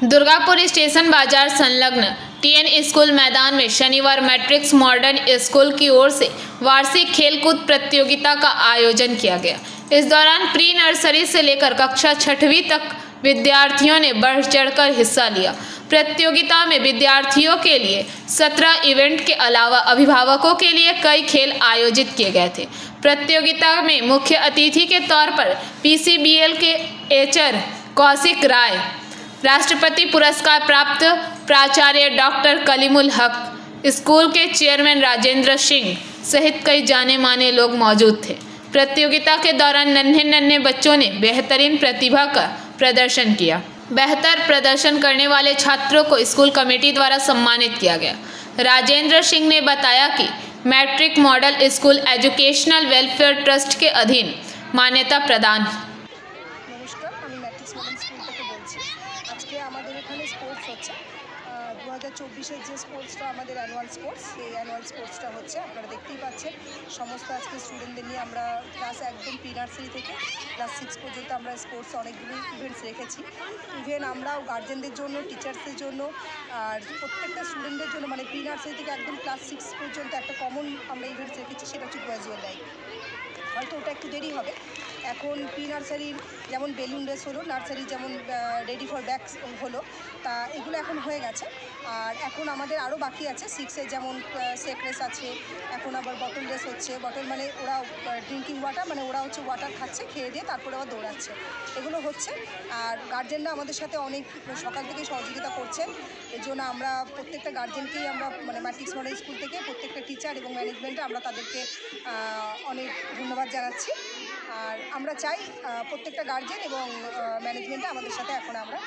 Durgapur station बाजार संलग्न TN school मैदान में शनिवार मैट्रिक्स मॉडर्न स्कूल की ओर से वार्षिक खेलकूद प्रतियोगिता का आयोजन किया गया। इस दौरान प्री नर्सरी से लेकर कक्षा 6वीं तक विद्यार्थियों ने बढ़ चढ़कर हिस्सा लिया। प्रतियोगिता में विद्यार्थियों के लिए 17 इवेंट के अलावा अभिभावकों के लिए कई खेल आयोजित किए गए थे। प्रतियोगिता में मुख्य अतिथि के तौर पर पीसीबीएल के एचआर कौशिक राय, राष्ट्रपति पुरस्कार प्राप्त प्राचार्य डॉक्टर कलीमुल हक, स्कूल के चेयरमैन राजेंद्र सिंह सहित कई जाने माने लोग मौजूद थे। प्रतियोगिता के दौरान नन्हे बच्चों ने बेहतरीन प्रतिभा का प्रदर्शन किया। बेहतर प्रदर्शन करने वाले छात्रों को स्कूल कमेटी द्वारा सम्मानित किया गया। राजेंद्र सिंह ने बताया कि matric model school educational welfare trust के अधीन मान्यता प्रदान। नमस्कार, আমি ম্যাট্রিক্স মডেল স্কুল থেকে বলছি। আজকে আমাদের এখানে স্পোর্টস হচ্ছে 2024-এর যে স্পোর্টসটা আমাদের অ্যানুয়াল স্পোর্টস, সেই অ্যানুয়াল স্পোর্টসটা হচ্ছে আপনারা দেখতেই পাচ্ছেন। সমস্ত আজকে স্টুডেন্টদের নিয়ে আমরা ক্লাস একদম প্রি নার্সারি থেকে ক্লাস 6 পর্যন্ত আমরা স্পোর্টস অনেকগুলো ইভেন্টস রেখেছি। ইভেন আমরাও গার্জেনদের জন্য, টিচার্সদের জন্য আর প্রত্যেকটা স্টুডেন্টদের জন্য, মানে প্রি নার্সারি থেকে একদম ক্লাস 6 পর্যন্ত একটা কমন আমরা ইভেন্টস রেখেছি, সেটা হচ্ছে গ্র্যাজুয়াল লাইফ। হয়তো ওটা একটু দেরি হবে। এখন প্রি নার্সারির যেমন বেলুন রেস হলো, নার্সারি যেমন রেডি ফর ব্যাগস হলো, তা এগুলো এখন হয়ে গেছে। আর এখন আমাদের আরও বাকি আছে। 6-এ যেমন সেক রেস আছে, এখন আবার বটল রেস হচ্ছে। বটল মানে ওরা ড্রিঙ্কিং ওয়াটার, মানে ওরা হচ্ছে ওয়াটার খাচ্ছে, খেয়ে দিয়ে তারপরে আবার দৌড়াচ্ছে, এগুলো হচ্ছে। আর গার্জেনরা আমাদের সাথে অনেক সকাল থেকেই সহযোগিতা করছেন। এর জন্য আমরা প্রত্যেকটা গার্জেনকেই আমরা, মানে ম্যাট্রিক্স মডেল স্কুল থেকে প্রত্যেকটা টিচার এবং ম্যানেজমেন্টে আমরা তাদেরকে অনেক ধন্যবাদ জানাচ্ছি। আর আমরা চাই প্রত্যেকটা গার্জেন এবং ম্যানেজমেন্টে আমাদের সাথে এখন আমরা।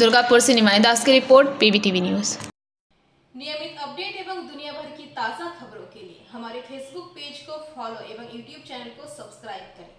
दुर्गापुर से निमाई दास की रिपोर्ट, पीबीटीवी न्यूज़। नियमित अपडेट एवं दुनिया भर की ताज़ा खबरों के लिए हमारे फेसबुक पेज को फॉलो एवं यूट्यूब चैनल को सब्सक्राइब करें।